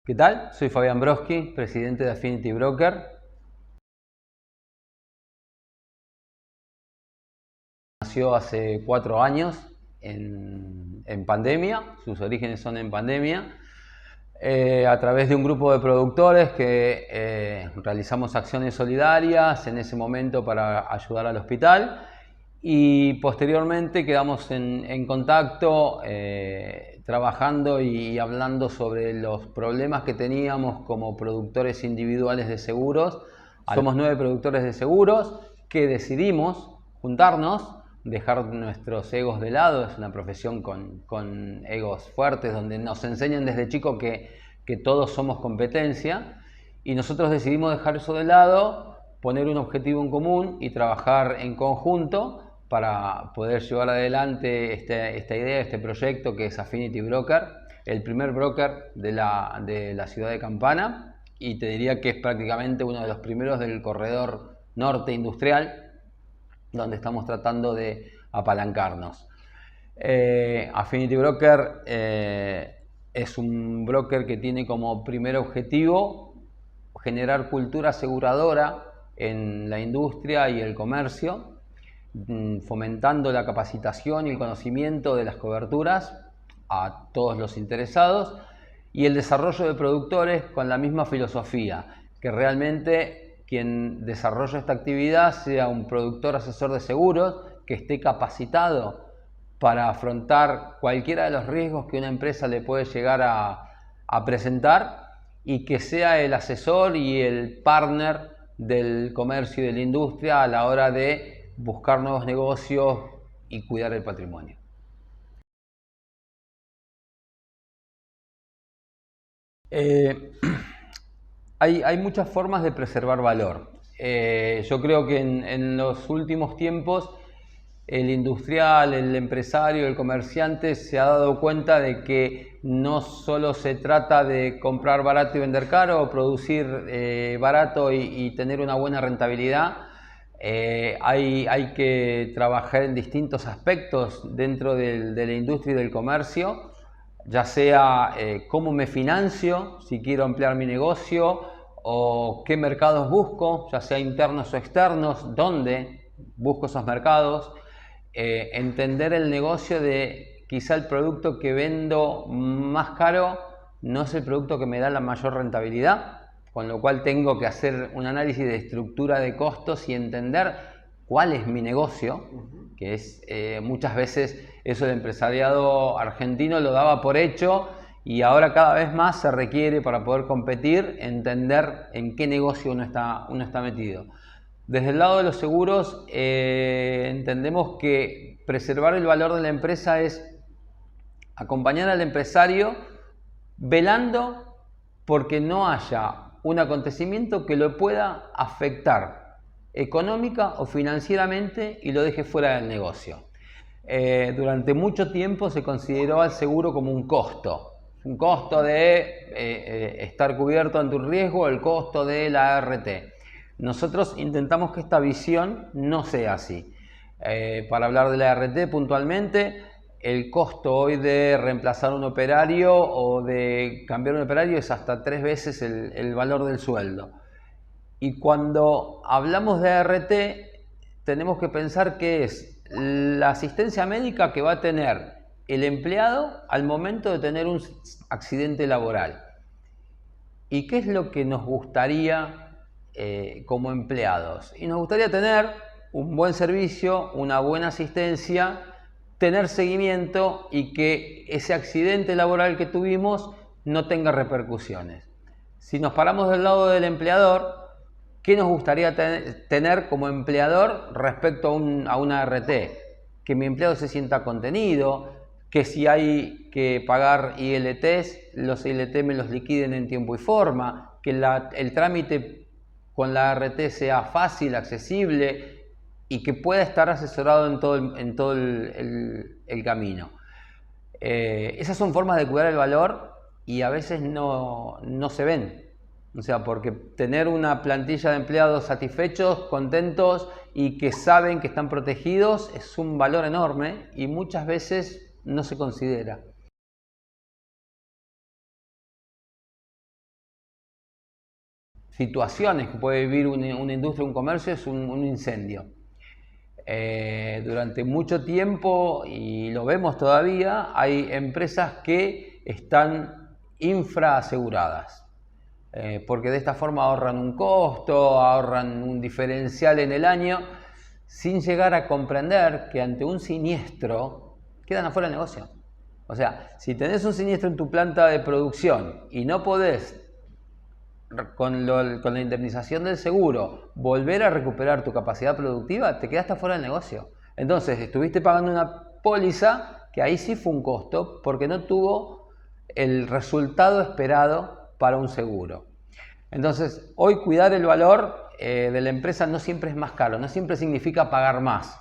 ¿Qué tal? Soy Fabián Broski, presidente de Affinity Broker. Nació hace 4 años en pandemia, sus orígenes son en pandemia, a través de un grupo de productores que realizamos acciones solidarias en ese momento para ayudar al hospital y posteriormente quedamos en contacto trabajando y hablando sobre los problemas que teníamos como productores individuales de seguros. Somos 9 productores de seguros que decidimos juntarnos, dejar nuestros egos de lado. Es una profesión con egos fuertes, donde nos enseñan desde chico que todos somos competencia, y nosotros decidimos dejar eso de lado, poner un objetivo en común y trabajar en conjunto para poder llevar adelante esta idea, este proyecto que es Affinity Broker, el primer broker de la ciudad de Campana, y te diría que es prácticamente uno de los primeros del corredor norte industrial, donde estamos tratando de apalancarnos. Affinity Broker es un broker que tiene como primer objetivo generar cultura aseguradora en la industria y el comercio, fomentando la capacitación y el conocimiento de las coberturas a todos los interesados, y el desarrollo de productores con la misma filosofía, que realmente quien desarrolla esta actividad sea un productor asesor de seguros que esté capacitado para afrontar cualquiera de los riesgos que una empresa le puede llegar a presentar, y que sea el asesor y el partner del comercio y de la industria a la hora de buscar nuevos negocios y cuidar el patrimonio. Hay muchas formas de preservar valor. Yo creo que en los últimos tiempos el industrial, el empresario, el comerciante se ha dado cuenta de que no solo se trata de comprar barato y vender caro, o producir barato y tener una buena rentabilidad. Hay que trabajar en distintos aspectos dentro de la industria y del comercio, ya sea cómo me financio, si quiero ampliar mi negocio, o qué mercados busco, ya sea internos o externos, dónde busco esos mercados. Entender el negocio de quizá el producto que vendo más caro no es el producto que me da la mayor rentabilidad, con lo cual tengo que hacer un análisis de estructura de costos y entender cuál es mi negocio, que es muchas veces eso el empresariado argentino lo daba por hecho, y ahora cada vez más se requiere, para poder competir, entender en qué negocio uno está metido. Desde el lado de los seguros entendemos que preservar el valor de la empresa es acompañar al empresario velando porque no haya un acontecimiento que lo pueda afectar económica o financieramente y lo deje fuera del negocio. Durante mucho tiempo se consideró al seguro como un costo de estar cubierto ante un riesgo, el costo de la ART. Nosotros intentamos que esta visión no sea así. Para hablar de la ART puntualmente, el costo hoy de reemplazar un operario o de cambiar un operario es hasta 3 veces el valor del sueldo. Y cuando hablamos de ART, tenemos que pensar que es la asistencia médica que va a tener el empleado al momento de tener un accidente laboral. ¿Y qué es lo que nos gustaría como empleados? Y nos gustaría tener un buen servicio, una buena asistencia, tener seguimiento y que ese accidente laboral que tuvimos no tenga repercusiones. Si nos paramos del lado del empleador, ¿qué nos gustaría tener como empleador respecto a una ART? Que mi empleado se sienta contenido, que si hay que pagar ILTs, los ILT me los liquiden en tiempo y forma, que el trámite con la ART sea fácil, accesible y que pueda estar asesorado en todo el camino. Esas son formas de cuidar el valor y a veces no se ven. O sea, porque tener una plantilla de empleados satisfechos, contentos y que saben que están protegidos es un valor enorme y muchas veces no se considera. situaciones que puede vivir una industria, un comercio, es un incendio. Durante mucho tiempo, y lo vemos todavía, hay empresas que están infraaseguradas, porque de esta forma ahorran un costo, ahorran un diferencial en el año, sin llegar a comprender que ante un siniestro quedan afuera del negocio. O sea, si tenés un siniestro en tu planta de producción y no podés, con la indemnización del seguro, volver a recuperar tu capacidad productiva, te quedaste fuera del negocio. Entonces, estuviste pagando una póliza que ahí sí fue un costo porque no tuvo el resultado esperado para un seguro. Entonces, hoy cuidar el valor de la empresa no siempre es más caro, no siempre significa pagar más.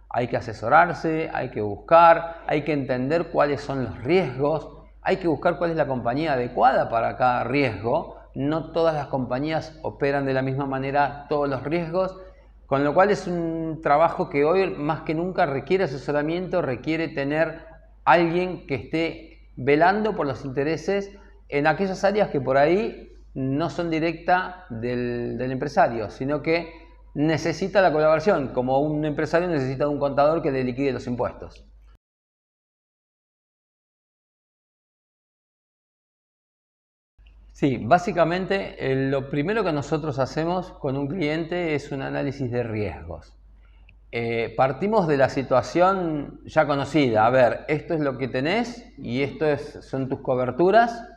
Hay que asesorarse, hay que buscar, hay que entender cuáles son los riesgos, hay que buscar cuál es la compañía adecuada para cada riesgo. No todas las compañías operan de la misma manera todos los riesgos, con lo cual es un trabajo que hoy más que nunca requiere asesoramiento, requiere tener alguien que esté velando por los intereses en aquellas áreas que por ahí no son directa del empresario, sino que necesita la colaboración, como un empresario necesita de un contador que le liquide los impuestos. Sí, básicamente lo primero que nosotros hacemos con un cliente es un análisis de riesgos. Partimos de la situación ya conocida. A ver, esto es lo que tenés y son tus coberturas.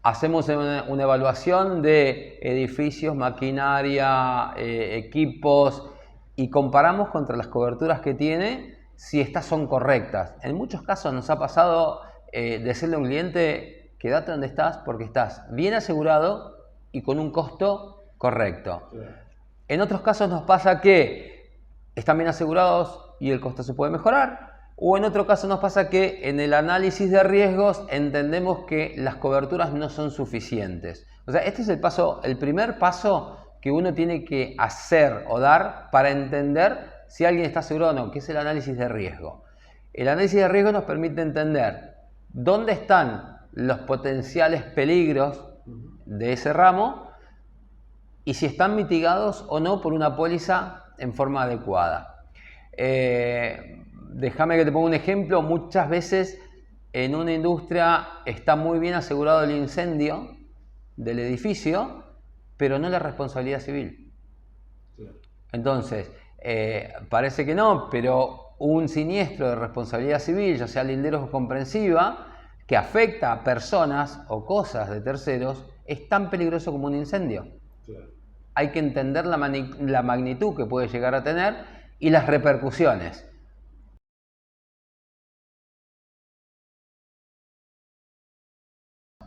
Hacemos una evaluación de edificios, maquinaria, equipos y comparamos contra las coberturas que tiene si estas son correctas. En muchos casos nos ha pasado decirle a un cliente: quédate donde estás porque estás bien asegurado y con un costo correcto. En otros casos nos pasa que están bien asegurados y el costo se puede mejorar. O en otro caso nos pasa que en el análisis de riesgos entendemos que las coberturas no son suficientes. O sea, este es el primer paso que uno tiene que hacer o dar para entender si alguien está asegurado o no, que es el análisis de riesgo. El análisis de riesgo nos permite entender dónde están los potenciales peligros de ese ramo y si están mitigados o no por una póliza en forma adecuada. Déjame que te ponga un ejemplo. Muchas veces en una industria está muy bien asegurado el incendio del edificio, pero no la responsabilidad civil. Entonces, parece que no, pero un siniestro de responsabilidad civil, ya sea lindero o comprensiva, que afecta a personas o cosas de terceros, es tan peligroso como un incendio. Hay que entender la magnitud que puede llegar a tener y las repercusiones.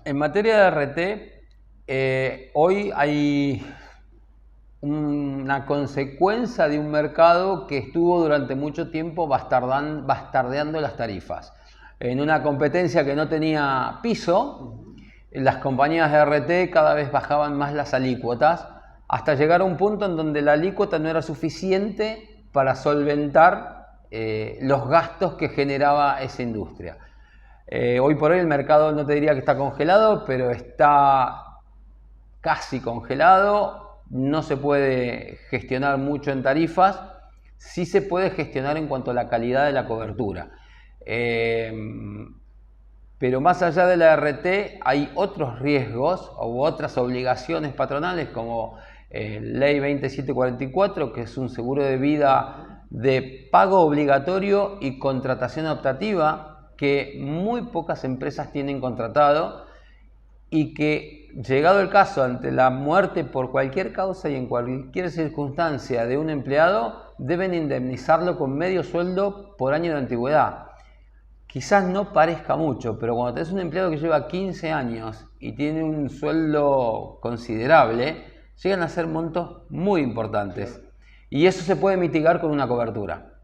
En materia de RT, hoy hay una consecuencia de un mercado que estuvo durante mucho tiempo bastardeando las tarifas. En una competencia que no tenía piso, las compañías de RT cada vez bajaban más las alícuotas, hasta llegar a un punto en donde la alícuota no era suficiente para solventar los gastos que generaba esa industria. Hoy por hoy el mercado no te diría que está congelado, pero está casi congelado. No se puede gestionar mucho en tarifas, sí se puede gestionar en cuanto a la calidad de la cobertura. Pero más allá de la RT hay otros riesgos u otras obligaciones patronales como Ley 20744, que es un seguro de vida de pago obligatorio y contratación optativa que muy pocas empresas tienen contratado y que, llegado el caso, ante la muerte por cualquier causa y en cualquier circunstancia de un empleado, deben indemnizarlo con medio sueldo por año de antigüedad. Quizás no parezca mucho, pero cuando tenés un empleado que lleva 15 años y tiene un sueldo considerable, llegan a ser montos muy importantes. Y eso se puede mitigar con una cobertura.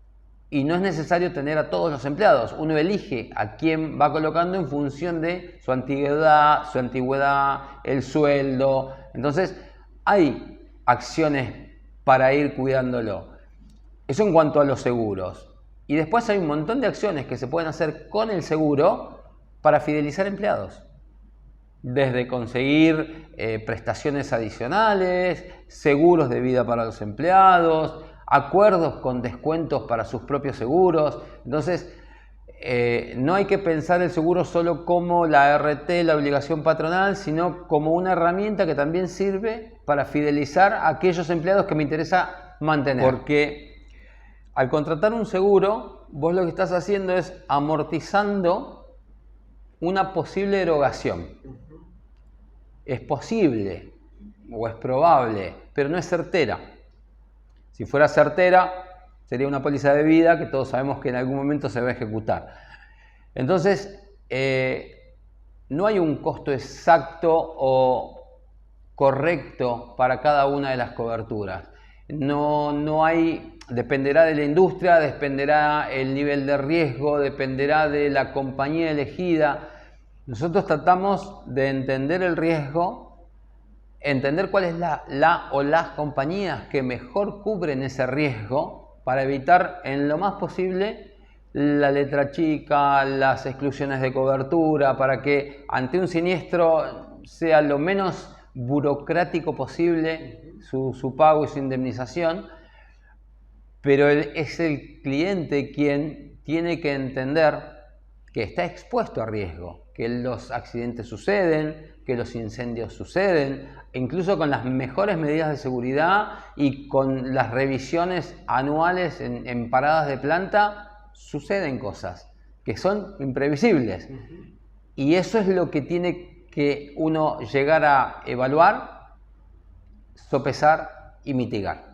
Y no es necesario tener a todos los empleados. Uno elige a quién va colocando en función de su antigüedad, el sueldo. Entonces, hay acciones para ir cuidándolo. Eso en cuanto a los seguros. Y después hay un montón de acciones que se pueden hacer con el seguro para fidelizar empleados. desde conseguir prestaciones adicionales, seguros de vida para los empleados, acuerdos con descuentos para sus propios seguros. Entonces, no hay que pensar el seguro solo como la RT, la obligación patronal, sino como una herramienta que también sirve para fidelizar a aquellos empleados que me interesa mantener. Porque al contratar un seguro, vos lo que estás haciendo es amortizando una posible erogación. Es posible o es probable, pero no es certera. Si fuera certera, sería una póliza de vida que todos sabemos que en algún momento se va a ejecutar. Entonces, no hay un costo exacto o correcto para cada una de las coberturas. No hay, dependerá de la industria, dependerá el nivel de riesgo, dependerá de la compañía elegida. Nosotros tratamos de entender el riesgo, entender cuál es la o las compañías que mejor cubren ese riesgo para evitar en lo más posible la letra chica, las exclusiones de cobertura, para que ante un siniestro sea lo menos burocrático posible su pago y su indemnización, pero es el cliente quien tiene que entender que está expuesto a riesgo, que los accidentes suceden, que los incendios suceden, incluso con las mejores medidas de seguridad y con las revisiones anuales en paradas de planta, suceden cosas que son imprevisibles. Y eso es lo que tiene que uno llegar a evaluar, sopesar y mitigar.